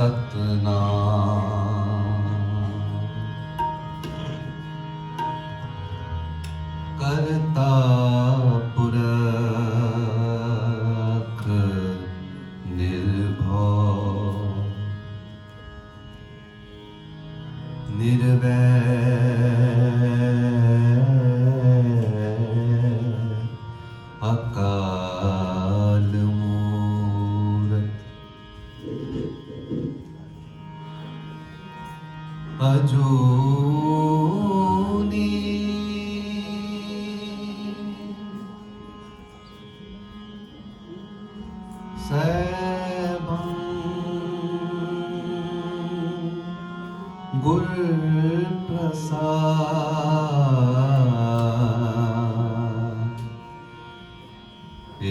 सतनाम करता पुरख निर्भय निर्वैर अकाल मूरत अजूनी सैभं गुर प्रसाद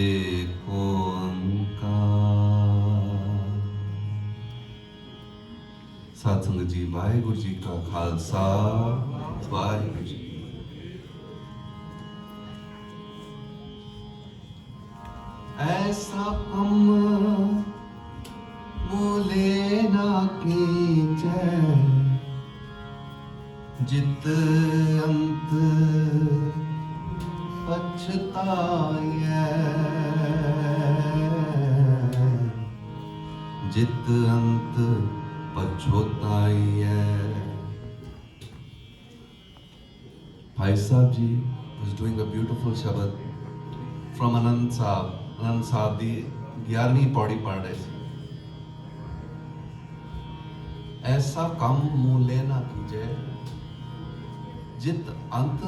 एक ओंकार। साध संगत जी, वाहिगुरु जी का खालसा, वाहिगुरु जी। ऐसा कम मूले ना कीजै जित अंत पछताए, जित अंत पछताए। Bhai Sahib ji was doing a beautiful Shabad from Anand Sahib. Anand Sahib ਦੀ 11ਵੀਂ ਪੌੜੀ ਪੜ੍ਹ ਰਹੇ ਸੀ। ऐसा कम मूले ना कीजे जित अंत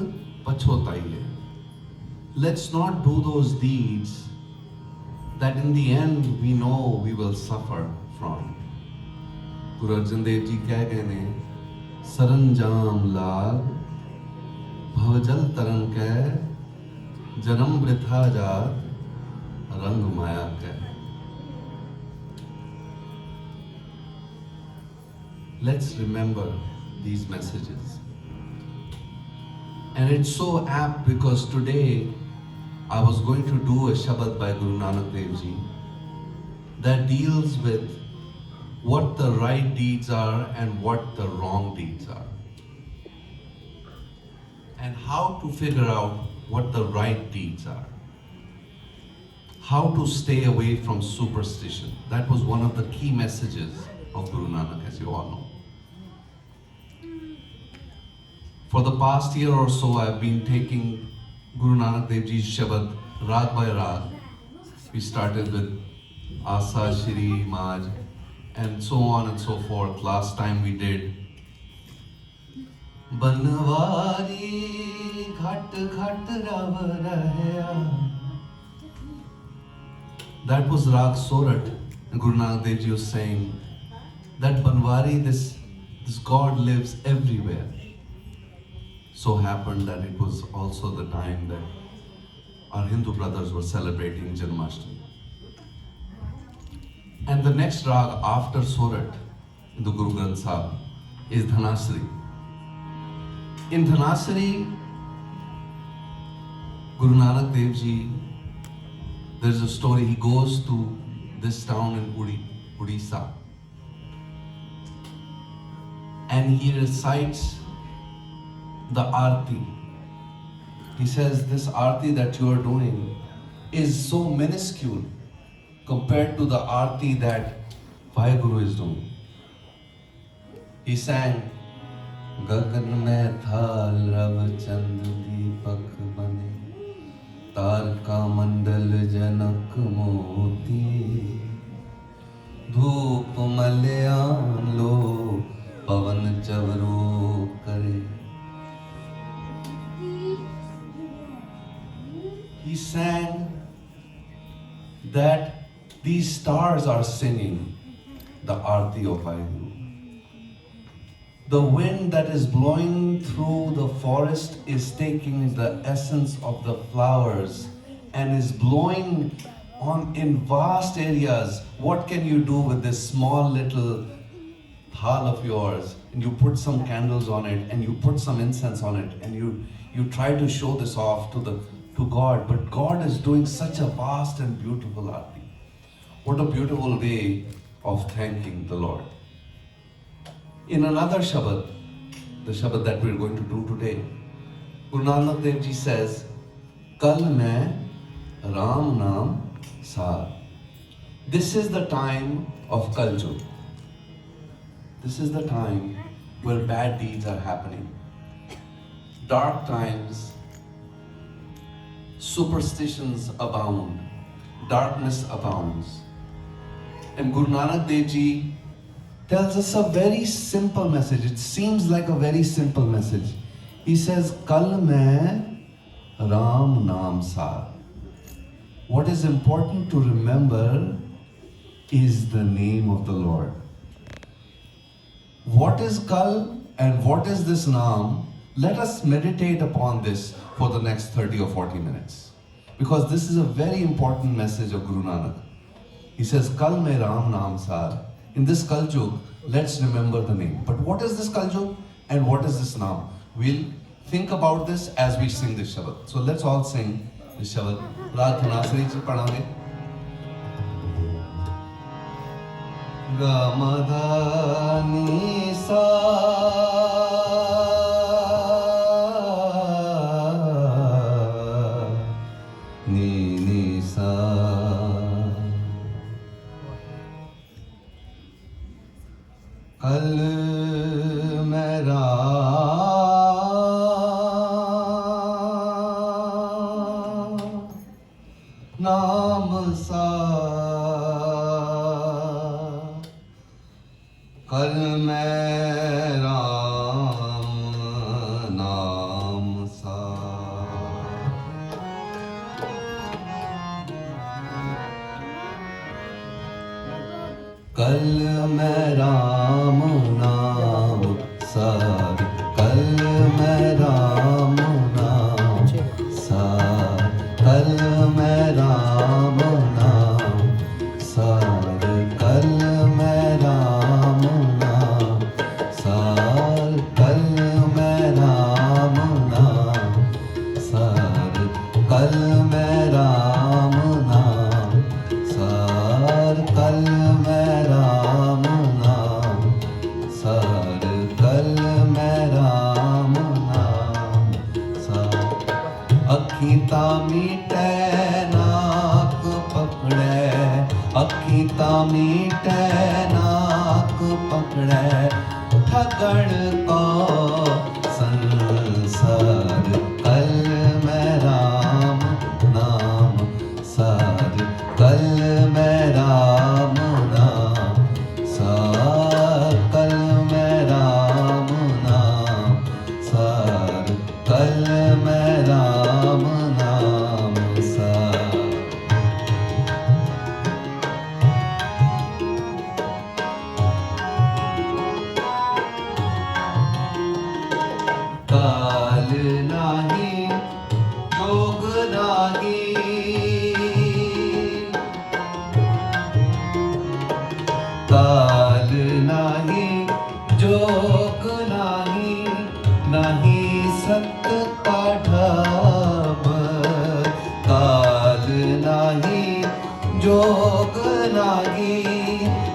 पछताइए। Let's not do those deeds that in the end we know we will suffer from. Guru Arjan Dev Ji कह गए ने, सरंजाम लाग भवजल तरन कै, जन्म वृथा जात रंग माया कै। Let's remember these messages. And it's so apt because today I was going to do a Shabad by Guru Nanak Dev Ji that deals with what the right deeds are and what the wrong deeds are, and how to figure out what the right deeds are, how to stay away from superstition. That was one of the key messages of Guru Nanak, as you all know. For the past year or so, I've been taking Guru Nanak Dev Ji's Shabad Rag by Rag. We started with Asa, Shri, Maj, and so on and so forth. Last time we did Banwari Ghat Ghat Rav Rahya. That was Rag Sorat. And Guru Nanak Dev Ji was saying that Banwari, this God lives everywhere. So happened that it was also the time that our Hindu brothers were celebrating Janmashtami. And the next rag after Sorat in the Guru Granth Sahib is Dhanasri. In Dhanasri, Guru Nanak Dev Ji, there's a story. He goes to this town in Odisha and he recites the Aarti. He says, this Aarti that you are doing is so minuscule compared to the Aarti that Vaheguru is doing. He sang, Gagan mein thal rav chand deepak bane, Tarka mandal janak moti, Dhoop malyan lo pavan chavro kare. He sang that these stars are singing the Aarti of Vaheguru. The wind that is blowing through the forest is taking the essence of the flowers and is blowing on in vast areas. What can you do with this small little thal of yours? And you put some candles on it and you put some incense on it and you try to show this off to God, but God is doing such a vast and beautiful Aarti. What a beautiful way of thanking the Lord. In another Shabad, the Shabad that we're going to do today, Guru Nanak Dev Ji says, Kal main Ram Naam Saar. This is the time of Kal Yug. This is the time where bad deeds are happening. Dark times, superstitions abound, darkness abounds. And Guru Nanak Dev Ji tells us a very simple message. It seems like a very simple message. He says, Kal main Ram Naam Saar. What is important to remember is the name of the Lord. What is Kal and what is this Naam? Let us meditate upon this for the next 30 or 40 minutes. Because this is a very important message of Guru Nanak. He says, Kal mein Ram Naam Saar. In this Kal Yug, let's remember the name. But what is this Kal Yug and what is this Naam? We'll think about this as we sing this Shabad. So let's all sing this Shabad. Raag Dhanasari ji padhange. Gamadani Sa Ni Ni Sa Kal mein Ram Naam Saar. Kal mein Ram Naam Saar. Kal mein Ram Naam Saar. Kal mein Ram Naam Saar. Kal mein Ram Naam Saar. Kal mein Ram Naam Saar. Kal mein Ram Naam Saar. Kal mein Ram Naam Saar. Kal mein Ram Naam Saar. Kal mein Ram Naam Saar. Akhi ta meete naak pakde, akhi ta meete naak pakde, thagad ko sansar. Kal mein Ram Naam Saar. Kal mein Ram Naam Saar. Kal mein Ram Naam Saar. Kal mein Ram Naam Saar. Kaal nahi, yog nahi, Kaal nahi, jog nahi, nahi sat ka dhab. Kaal nahi, jog nahi,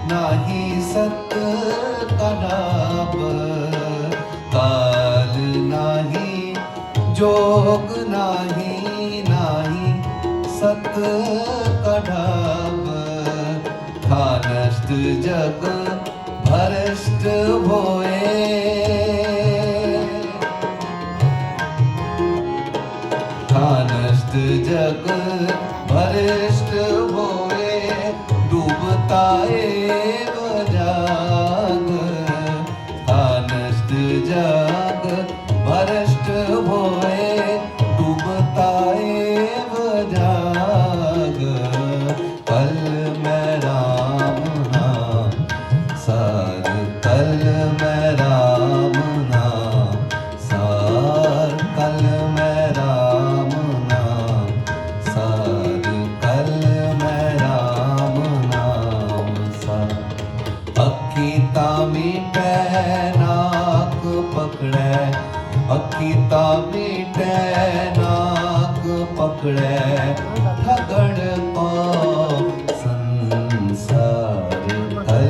nahi sat ka dhab. Kaal nahi, jog nahi, nahi sat ka dhab. Thanast jag bharasht hoye, Thanast jag bharasht hoye, डूबता एक जाग. Thanast jag bharasht hoye, डूबता एक जाग. Kal mein Ram Naam Saar. Kal mein Ram Naam Saar. Kal mein Ram Naam Saar. Kal mein Ram Naam Saar. Akhi ta meete naak pakde, akhi ta meete naak pakde, thagad ko sansar. Kal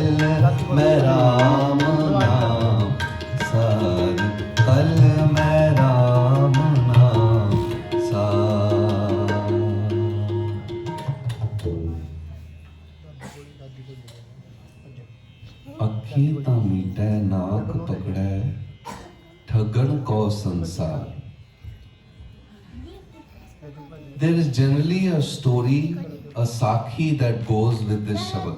खीता मीटे नाक पकड़े ठगन को संसार. There is generally a story, a sakhi that goes with this Shabad.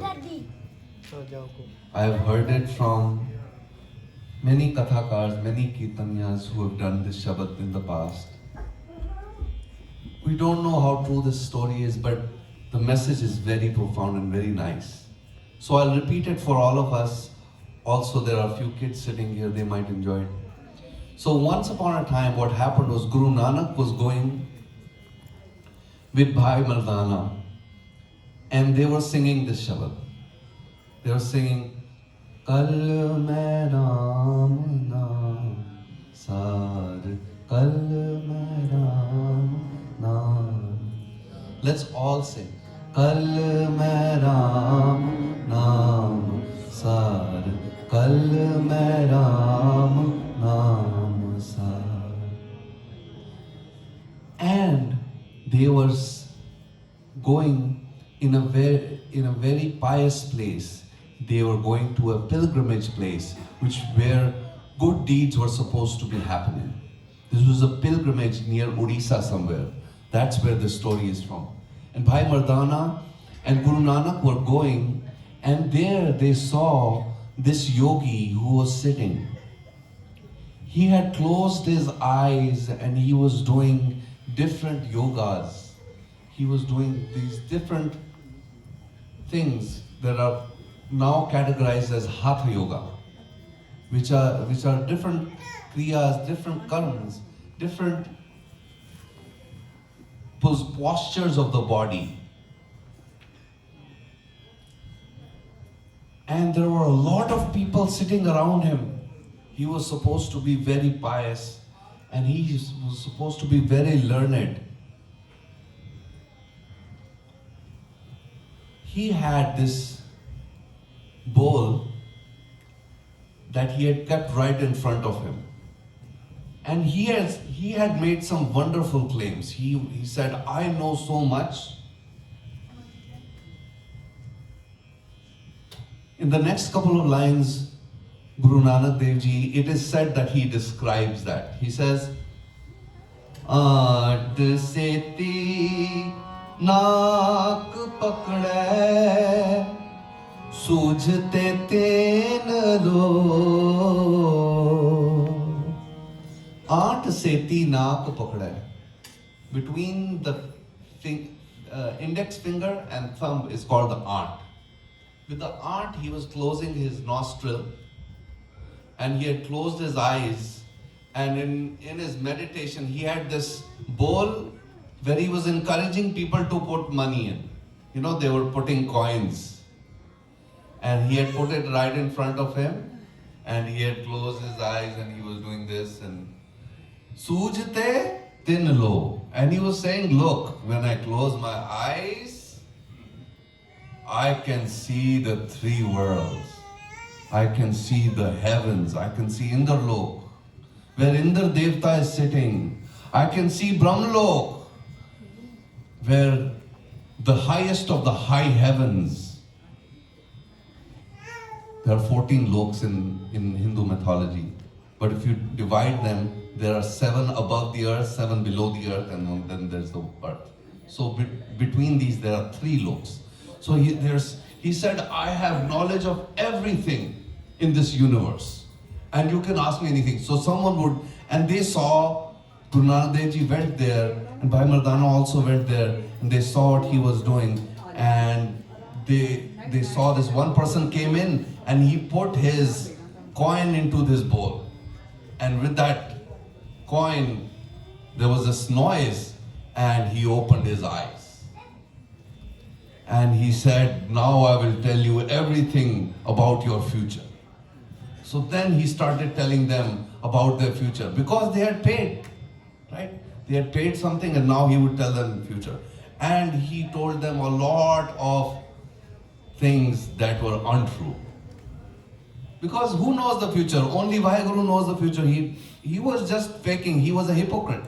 I have heard it from many kathakars, many kirtanyas who have done this Shabad in the past. We don't know how true this story is, but the message is very profound and very nice. So I'll repeat it for all of us. Also, there are a few kids sitting here, they might enjoy it. So once upon a time, what happened was Guru Nanak was going with Bhai Mardana, and they were singing this Shabad. They were singing, Kal mein Ram naam sar, Kal mein Ram naam. Let's all sing. Kal mein Ram naam sar, Kal mein Ram naam sar. And they were going in a very pious place. They were going to a pilgrimage place, where good deeds were supposed to be happening. This was a pilgrimage near Odisha somewhere. That's where the story is from. And Bhai Mardana and Guru Nanak were going, and there they saw this yogi who was sitting. He had closed his eyes and he was doing different yogas. He was doing these different things that are now categorized as Hatha Yoga, which are different kriyas, different karmas, different postures of the body. And there were a lot of people sitting around him. He was supposed to be very pious and he was supposed to be very learned. He had this bowl that he had kept right in front of him. And he had made some wonderful claims. He said, I know so much. In the next couple of lines, Guru Nanak Dev Ji, it is said that he describes that. He says, Aat seti naak pakde, sujhte ten lo. Aat seti naak pakde. Between the index finger and thumb is called the aat. With the aat, he was closing his nostril and he had closed his eyes, and in his meditation he had this bowl where he was encouraging people to put money in. You know, they were putting coins, and he had put it right in front of him and he had closed his eyes and he was doing this and Sujte tin lo, and he was saying, look, when I close my eyes, I can see the three worlds. I can see the heavens. I can see Indralok, where Indra Devta is sitting. I can see Brahmalok, where the highest of the high heavens. There are 14 loks in Hindu mythology. But if you divide them, there are 7 above the earth, 7 below the earth, and then there's the earth. So between these, there are 3 loks. So he said, I have knowledge of everything in this universe. And you can ask me anything. So someone would, and they saw, Guru Nanak Dev Ji went there, and Bhai Mardana also went there, and they saw what he was doing. And they saw this one person came in, and he put his coin into this bowl. And with that coin, there was this noise, and he opened his eyes. And he said, now I will tell you everything about your future. So then he started telling them about their future, because they had paid, right? They had paid something, and now he would tell them the future. And he told them a lot of things that were untrue. Because who knows the future? Only Vaheguru knows the future. He was just faking. He was a hypocrite.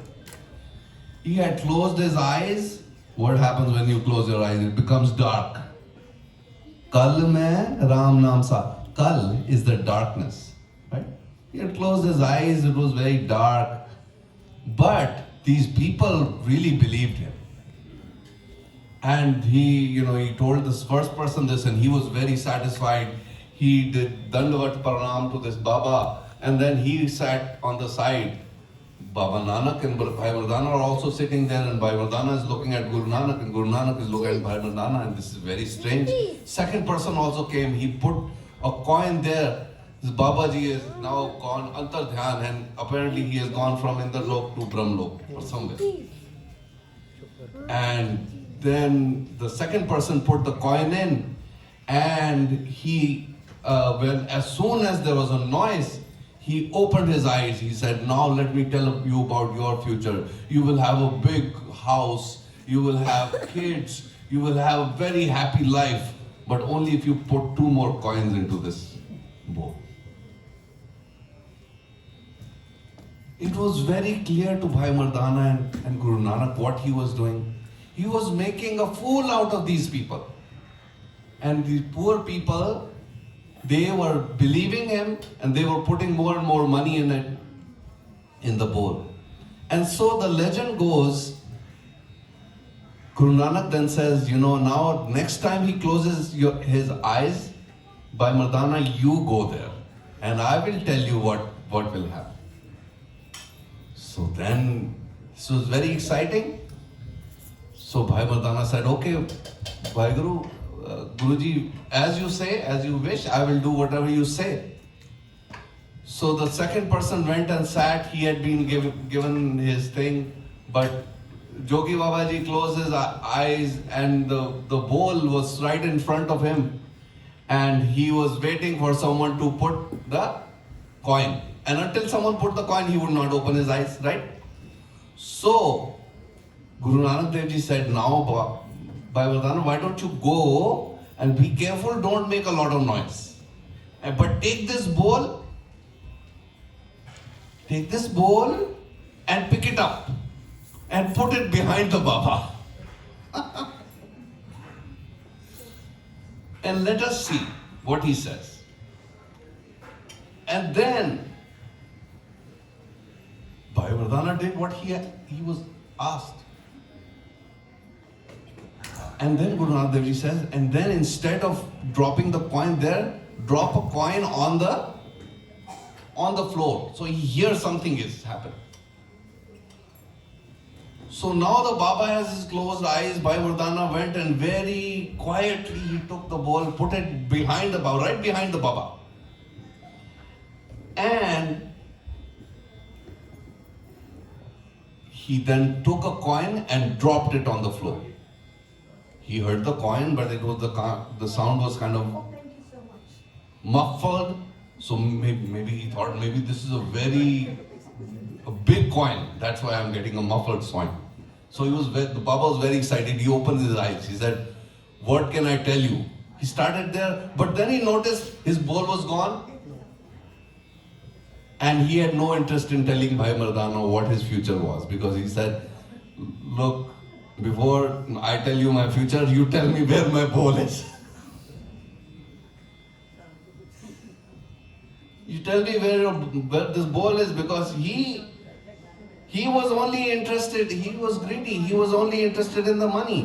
He had closed his eyes. What happens when you close your eyes? It becomes dark. Kal mein Ram naam sa. Kal is the darkness, right? He had closed his eyes, it was very dark. But these people really believed him. And he told this first person this, and he was very satisfied. He did Dandavat Pranam to this Baba, and then he sat on the side. Baba Nanak and Bhai Mardana are also sitting there, and Bhai Mardana is looking at Guru Nanak, and Guru Nanak is looking at Bhai Mardana, and this is very strange. Second person also came, he put a coin there. This Babaji is now gone Antar Dhyan, and apparently he has gone from Indralok to Brahmlok or somewhere. And then the second person put the coin in, and as soon as there was a noise, he opened his eyes. He said, "Now let me tell you about your future. You will have a big house, you will have kids, you will have a very happy life, but only if you put 2 more coins into this bowl." It was very clear to Bhai Mardana and Guru Nanak what he was doing. He was making a fool out of these people. And these poor people, they were believing him, and they were putting more and more money in it, in the bowl. And so the legend goes, Guru Nanak then says, now next time he closes his eyes, Bhai Mardana, you go there, and I will tell you what will happen. So then, this was very exciting. So Bhai Mardana said, "Okay, Bhai Guruji, as you say, as you wish, I will do whatever you say." So the second person went and sat. He had been given his thing, but Jogi Babaji closed his eyes, and the bowl was right in front of him, and he was waiting for someone to put the coin. And until someone put the coin, he would not open his eyes, right? So Guru Nanak Dev Ji said, "Now, Bhai Mardana, why don't you go and be careful, don't make a lot of noise. But take this bowl and pick it up and put it behind the Baba. And let us see what he says." And then Bhai Mardana did what he was asked. And then Guru Nanak Dev Ji says, and then instead of dropping the coin there, drop a coin on the floor. So he hears something is happening. So now the Baba has his closed eyes. Bhai Mardana went and very quietly he took the ball, put it behind the Baba, right behind the Baba. And he then took a coin and dropped it on the floor. He heard the coin, but it was the sound was kind of muffled. So maybe he thought maybe this is a big coin. That's why I'm getting a muffled sound. So the Baba was very excited. He opened his eyes. He said, "What can I tell you?" He started there, but then he noticed his bowl was gone. And he had no interest in telling Bhai Mardana what his future was, because he said, "Look, before I tell you my future, you tell me where my bowl is." You tell me where this bowl is, because he was only interested, he was greedy, he was only interested in the money.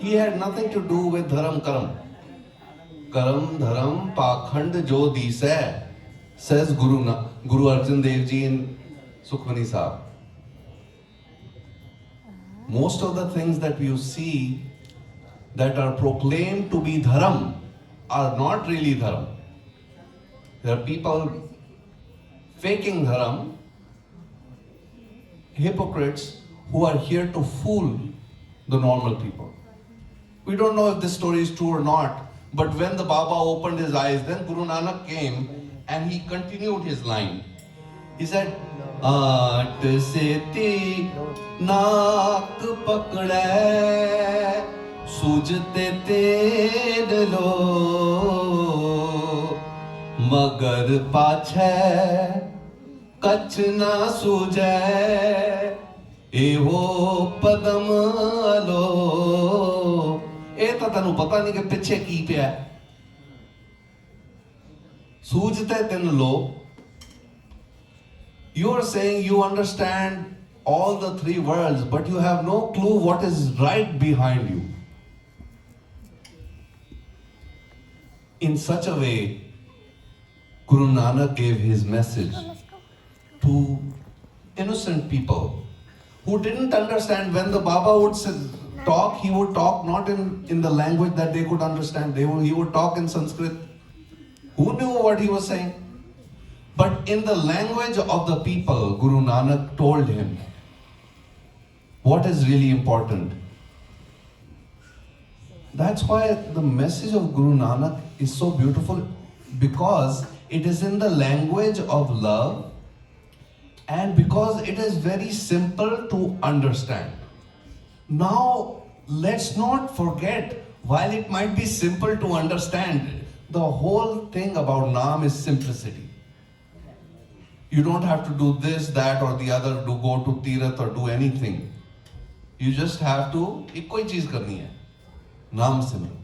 He had nothing to do with dharam karam. Karam dharam pakhand jo disai, says Guru Arjan Dev Ji in Sukhmani Sahib. Most of the things that you see that are proclaimed to be dharam are not really dharam. There are people faking dharam, hypocrites who are here to fool the normal people. We don't know if this story is true or not, but when the Baba opened his eyes, then Guru Nanak came and he continued his line. He said, "Aat seti naak pakde, sujte ted lo, magar pache kach na suje, eho padam lo." ਇਹ ਤਾਂ ਤੁਹਾਨੂੰ ਪਤਾ ਨਹੀਂ ਕਿ ਪਿੱਛੇ ਕੀ ਪਿਆ। Sujte tin lo. You are saying you understand all the three worlds, but you have no clue what is right behind you. In such a way, Guru Nanak gave his message to innocent people who didn't understand. When the Baba would talk, he would talk not in the language that they could understand. He would talk in Sanskrit. Who knew what he was saying? But in the language of the people, Guru Nanak told him what is really important. That's why the message of Guru Nanak is so beautiful, because it is in the language of love and because it is very simple to understand. Now, let's not forget, while it might be simple to understand, the whole thing about Naam is simplicity. You don't have to do this, that or the other, to go to Tirath or do anything. You just have to, ek koi cheez karni hai. Naam simran.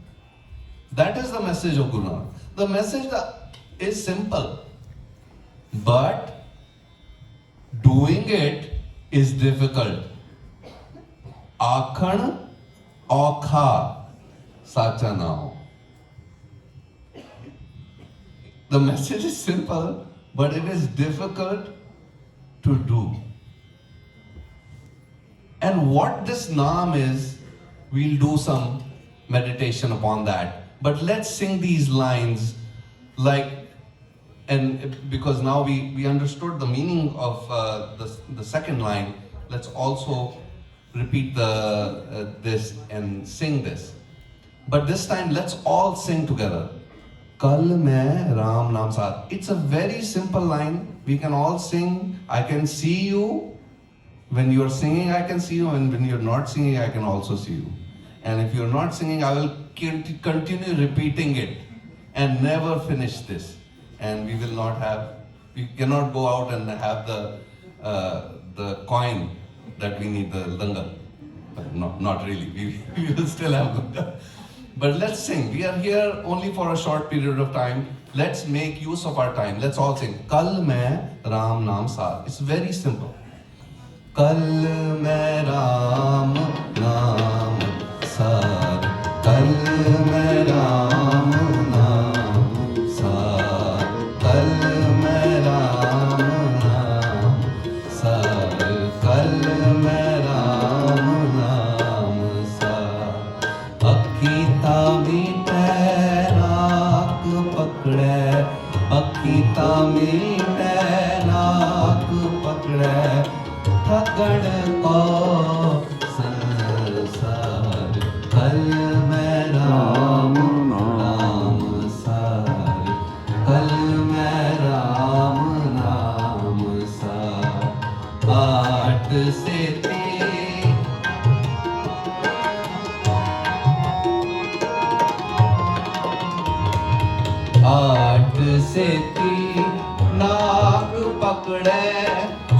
That is the message of Guru Nanak. The message is simple, but doing it is difficult. Akhan aukha sacha na ho. The message is simple, but it is difficult to do. And what this Naam is, we'll do some meditation upon that. But let's sing these lines and because now we understood the meaning of the second line, let's also repeat this and sing this. But this time, let's all sing together. Kal main Ram Naam Saath. It's a very simple line. We can all sing. I can see you. When you're singing, I can see you. And when you're not singing, I can also see you. And if you're not singing, I will continue repeating it and never finish this. And we cannot go out and have the coin that we need, the langar. But not really. We will still have langar. But let's sing. We are here only for a short period of time. Let's make use of our time. Let's all sing. Kal main Ram Naam Saath. It's very simple. Kal main Ram Naam Saath. Kal main Ram Naam Saath. Kal main Ram Naam Saath. Kal main Ram Naam Saath. Akhi meete naak pakde. Akhi meete naak pakde. Thakad ko sansar. Kal main Ram Naam Saath. Kal main Ram Naam Saath. Aat se आठ से नाक पकड़े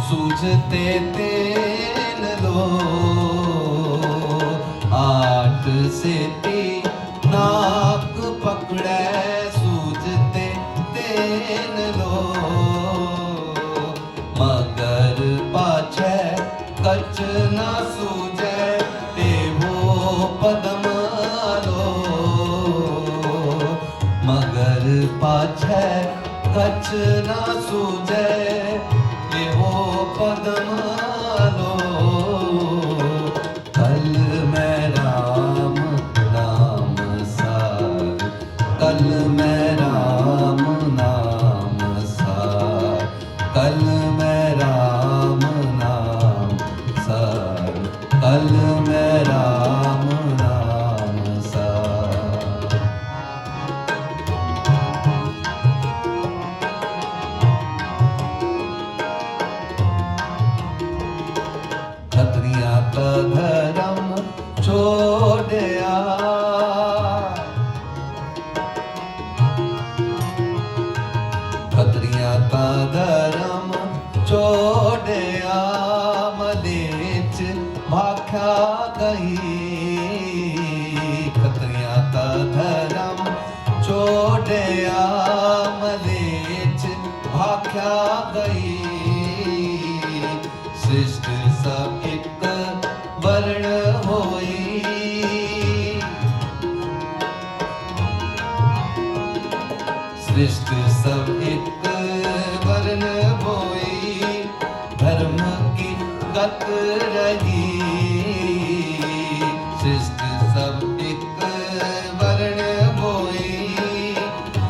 सूझते तेन लो आठ से नाक पकड़े सूझते तेन लो मगर पाछे कच ना सूझे देवो पदम लो मगर पाछे कच ना सूझे देवो पदम लो कल मैं राम नाम सार कल मैं राम नाम सार कल मैं राम नाम सार कल मैं राम नाम सार सृष्टि सब एक वर्ण होई, धर्म की गत रही। सृष्टि सब एक वर्ण होई,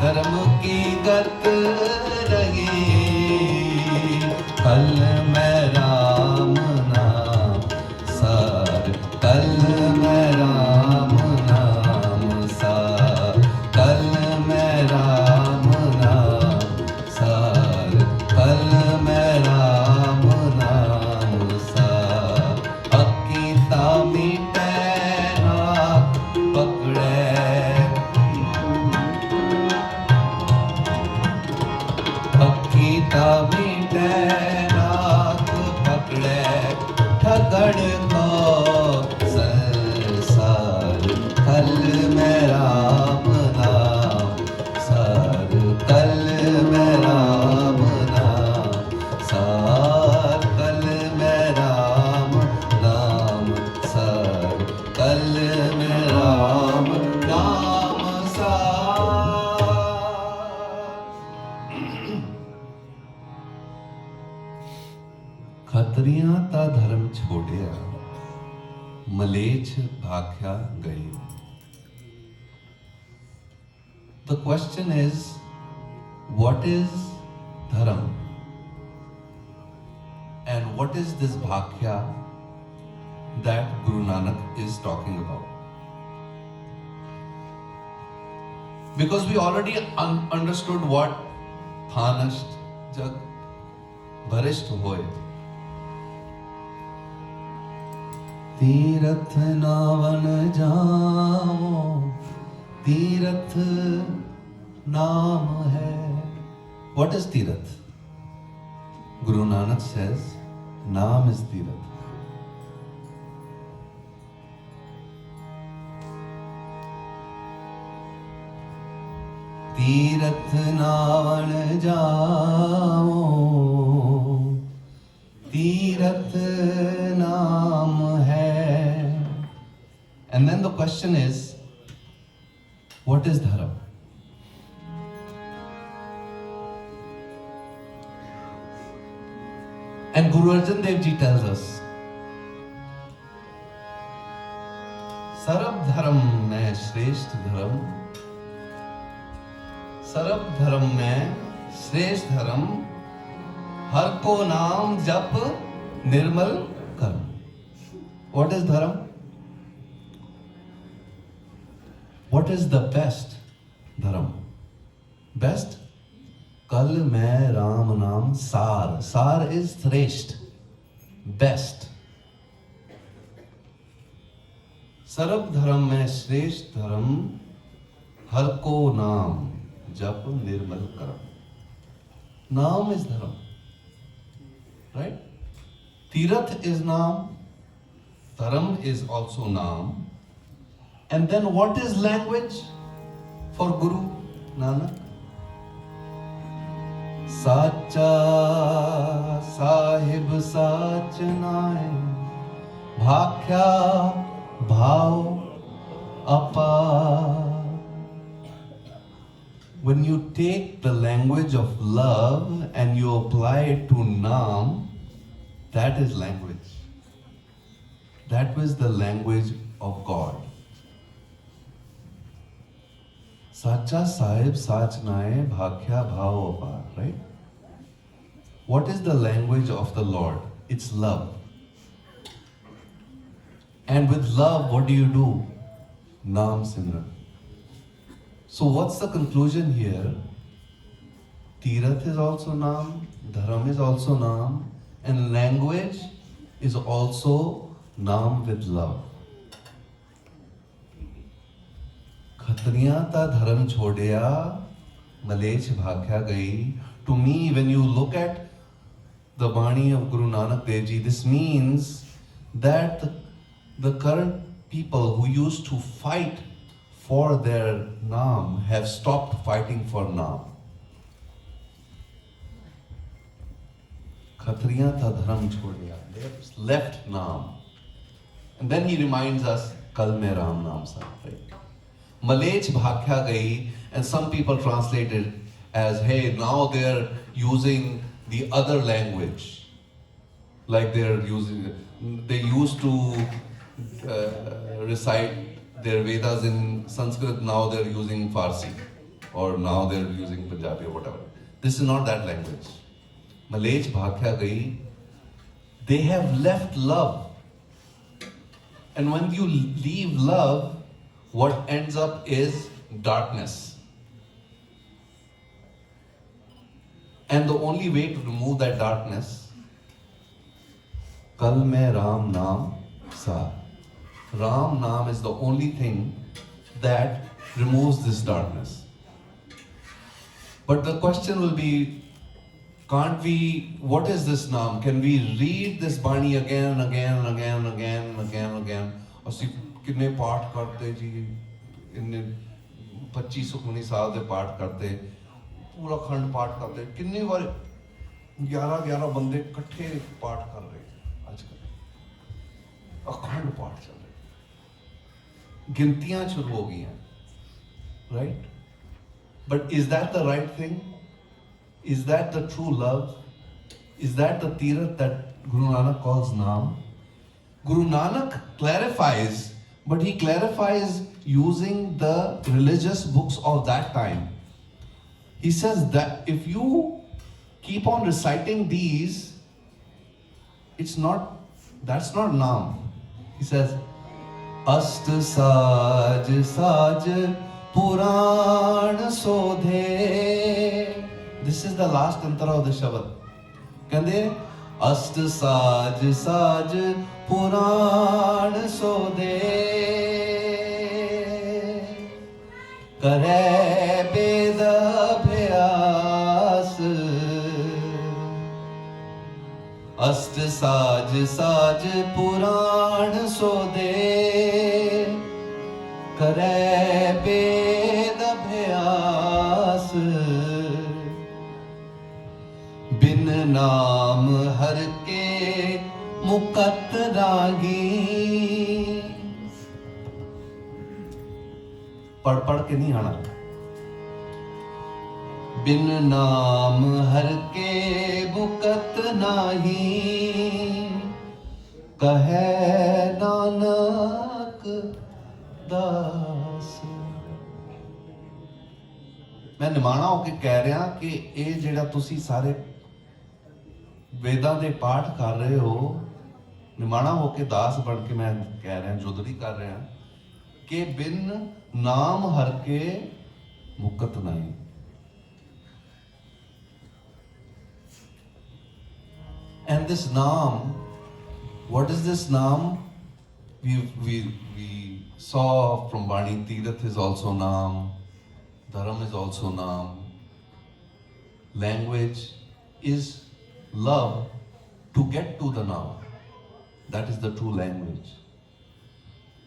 धर्म की गत रही। कल मैं राम नाम सार, कल मैं राम नाम सार, कल मैं राम नाम सार, कल मैं राम नाम सार। अकीता मिटे ना पकड़े, अकीता मिटे नाक पकड़े, ठगड़ को संसार। कल मैं राम नाम सार, कल मैं राम नाम सार, कल मैं राम नाम सार, कल मैं राम नाम सार। खत्रियां ता धर्म छोड़िया, मलेच्छ भाख्या गई। The question is, what is dharam? And what is this bhakhya that Guru Nanak is talking about? Because we already understood what thanasht jag varisht hoye. Tirath नावन जाओ, तीरथ नाम है। What is Tirath? Guru Nanak says, नाम is Tirath. Tirath नावन जाओ, तीरथ नाम है। And then the question is, what is dharam? And Guru Arjan Dev Ji tells us, सर्व धर्म में श्रेष्ठ धर्म, सर्व धर्म में श्रेष्ठ धर्म, हर को नाम जप निर्मल कर्म. What is dharam? What is the best dharam? Best? Kal मैं राम नाम सार. Sar is श्रेष्ठ, best. सर्व धर्म में श्रेष्ठ धर्म, हर को नाम जप निर्मल कर्म. Naam is dharam, right? Tirath is naam, dharam is also naam. And then what is language for Guru Nanak? Sacha sahib sach nae, bhakhya bhav apar. When you take the language of love and you apply it to naam, that is language. That was the language of God. Sacha sahib sach nae, bhakhya bhav apar, right? What is the language of the Lord? It's love. And with love, what do? Naam simran. So what's the conclusion here? Tirath is also naam, dharam is also naam, and language is also naam with love. Khatriyan ta dharam chhodya, malech bhakhya gai. To me, when you look at the Bani of Guru Nanak Dev Ji, this means that the current people who used to fight for their naam have stopped fighting for naam. Khatriyan tha dharam chhodya. They have left naam. And then he reminds us, Kal mein Ram naam sa, right? Malech bhakhya gai, and some people translated, as, hey, now they're using the other language. Like they used to recite their Vedas in Sanskrit, now they're using Farsi, or now they're using Punjabi or whatever. This is not that language. Malech Bhakya Gai, they have left love. And when you leave love, what ends up is darkness. And the only way to remove that darkness, Kal mein Ram Naam Sa. Ram Naam is the only thing that removes this darkness. But the question will be, what is this Naam? Can we read this Bani again and again and again and again and again and again? ਅਸੀਂ ਕਿੰਨੇ ਪਾਠ ਕਰਦੇ ਜੀ, ਇੰਨੇ 25 ਸੁਖਮਨੀ ਸਾਹਿਬ ਦੇ ਪਾਠ ਕਰਦੇ, ਪੂਰਾ ਖੰਡ ਪਾਠ ਕਰਦੇ, ਕਿੰਨੇ ਵਾਰ 11 ਬੰਦੇ ਇਕੱਠੇ ਪਾਠ ਕਰ ਰਹੇ ਅੱਜ ਕੱਲ੍ਹ, ਅਖੰਡ ਪਾਠ ਚੱਲ ਰਹੇ, ਗਿਣਤੀਆਂ ਸ਼ੁਰੂ ਹੋ ਗਈਆਂ, right? But is that the right thing? Is that the true love? Is that the Tirath that Guru Nanak calls Naam? Guru Nanak clarifies, but he clarifies using the religious books of that time. He says that if you keep on reciting these, that's not Naam. He says, Ast Saj Saj Puran Sodhe. This is the last antara of the Shabad. Kande Ast Saj Saj Puran Sodhe Kare Beda Bhyas Ast Saj Saj Puran Sodhe Kare Beda Bhyas Bin Naam Har Ke Mukat Ragi. पढ़ के नहीं आना. बिन नाम हर के मुकत नाही, कहे नानक दास. मैं निमाणा होके कह रहा कि ये जेड़ा तुसी सारे वेदां दे पाठ कर रहे हो, निमाणा होके दास बन के मैं कह रहा, जुदरी कर रहा कि बिन नाम हर के मुकत नहीं. And this Naam, what is this Naam? We saw from Bani, Tirath is also Naam, Dharam is also Naam. Language is love to get to the Naam. That is the true language.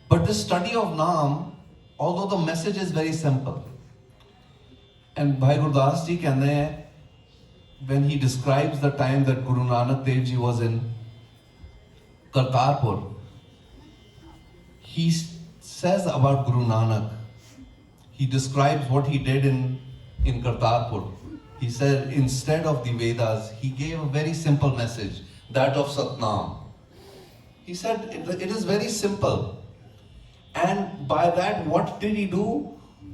But the study of Naam, although the message is very simple, and Bhai Gurdas ji कहते हैं, when he describes the time that Guru Nanak Dev Ji was in Kartarpur, he says about Guru Nanak, he describes what he did in Kartarpur. He said instead of the Vedas, he gave a very simple message, that of Satnam. He said it is very simple. And by that, what did he do?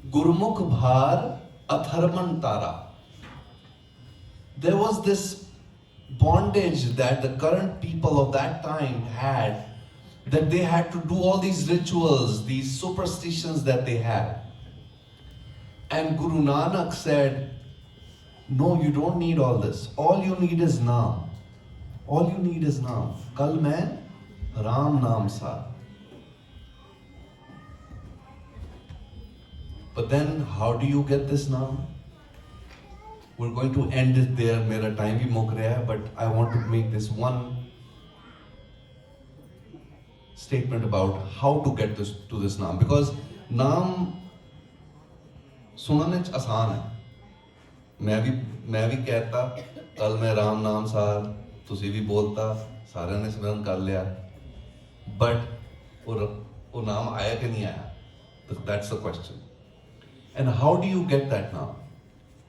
Gurmukh Bhar Atharman Tara. There was this bondage that the current people of that time had, that they had to do all these rituals, these superstitions that they had. And Guru Nanak said, no, you don't need all this. All you need is Naam. All you need is Naam. Kal main Ram Naam Sa. But then, how do you get this Naam? We're going to end it there. Mera time bhi muk raha hai, but I want to make this one statement about how to get to this Naam. Because Naam सुनने च आसान है. मैं भी कहता कल मैं राम नाम सार, तुसी भी बोलता, सारे ने स्मरण कर लिया. But वो नाम आया कि नहीं आया? That's the question. And how do you get that Naam?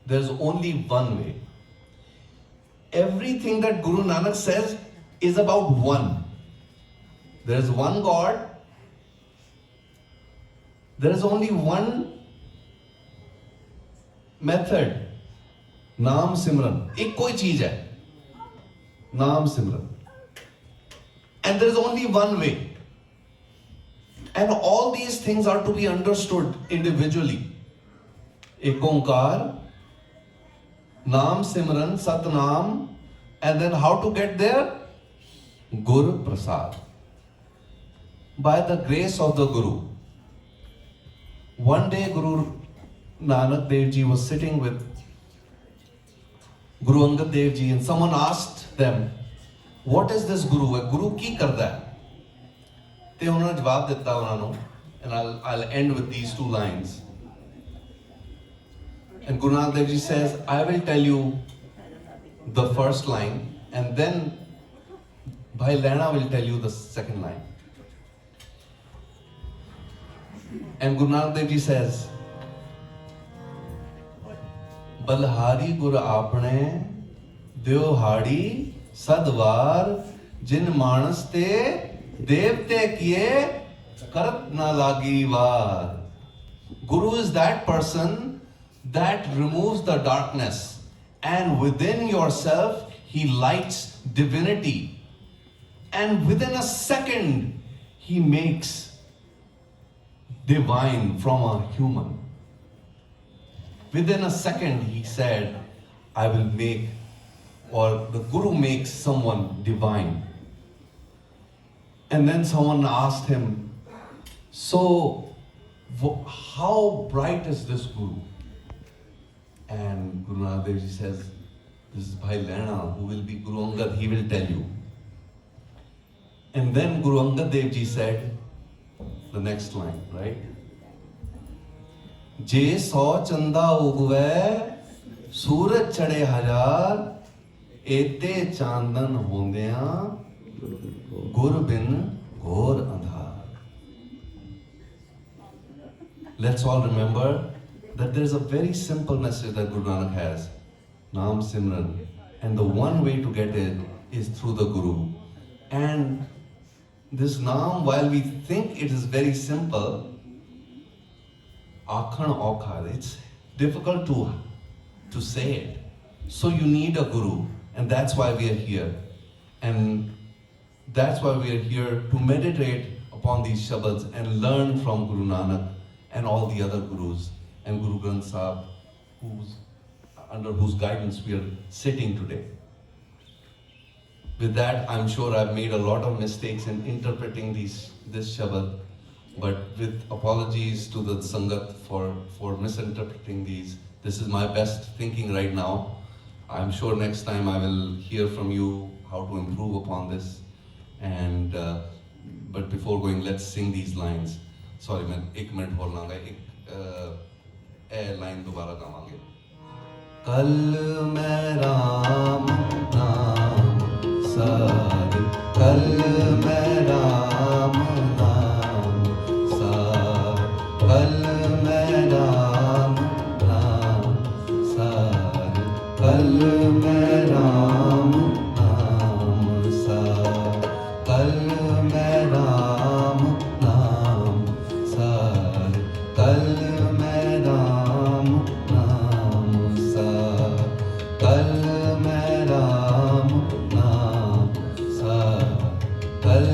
There's only one way. Everything that Guru Nanak says is about one. There is one God. There is only one method. Naam Simran. एक कोई चीज है. Naam Simran. And there is only one way. And all these things are to be understood individually. Ek Onkar, Naam Simran, Satnam, and then how to get there? Guru Prasad. By the grace of the Guru. One day Guru Nanak Dev Ji was sitting with Guru Angad Dev Ji, and someone asked them, what is this Guru? Guru ki karda hai? Te unhone jawab ditta unhone nu, and I'll end with these two lines. And Guru Nanak Dev Ji says, I will tell you the first line, and then Bhai Lehna will tell you the second line. And Guru Nanak Dev Ji says, Balhari Gur Apne Deohadi Sadwar Jin Manas Te Devte Kiye Karat Na Lagi Var. Guru is that person that removes the darkness, and within yourself he lights divinity, and within a second he makes divine from a human. Within a second he said, I will make, or the Guru makes someone divine. And then someone asked him, so how bright is this Guru? And Guru Nanak Dev Ji says, this is Bhai Lehna, who will be Guru Angad, he will tell you. And then Guru Angad Dev Ji said the next line, right? Je so chanda ugve suraj chade हजार ete chandan hondeyan gur bin ghor andhar. Let's all remember that there is a very simple message that Guru Nanak has, Naam Simran, and the one way to get it is through the Guru. And this Naam, while we think it is very simple, Akhan Aukha, it's difficult to say it. So you need a Guru, and that's why we are here. And that's why we are here to meditate upon these Shabads and learn from Guru Nanak and all the other Gurus and Guru Granth Sahib, under whose guidance we are sitting today. With that, I'm sure I've made a lot of mistakes in interpreting this Shabad, but with apologies to the Sangat for misinterpreting these. This is my best thinking right now. I'm sure next time I will hear from you how to improve upon this. And but before going, let's sing these lines. Sorry, मैं एक minute और लाऊंगा, एक line दोबारा गावांगे. कल मैं राम नाम सार, कल मैं राम नाम सार, कल मैं राम नाम सार, कल मैं राम नाम सार, कल मैं राम नाम सार, कल मैं राम नाम सार, कल मैं राम नाम सार, कल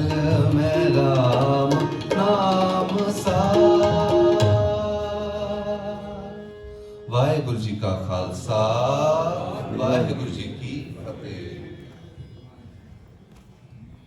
मैं राम नाम सार. वाहेगुरु जी का खालसा,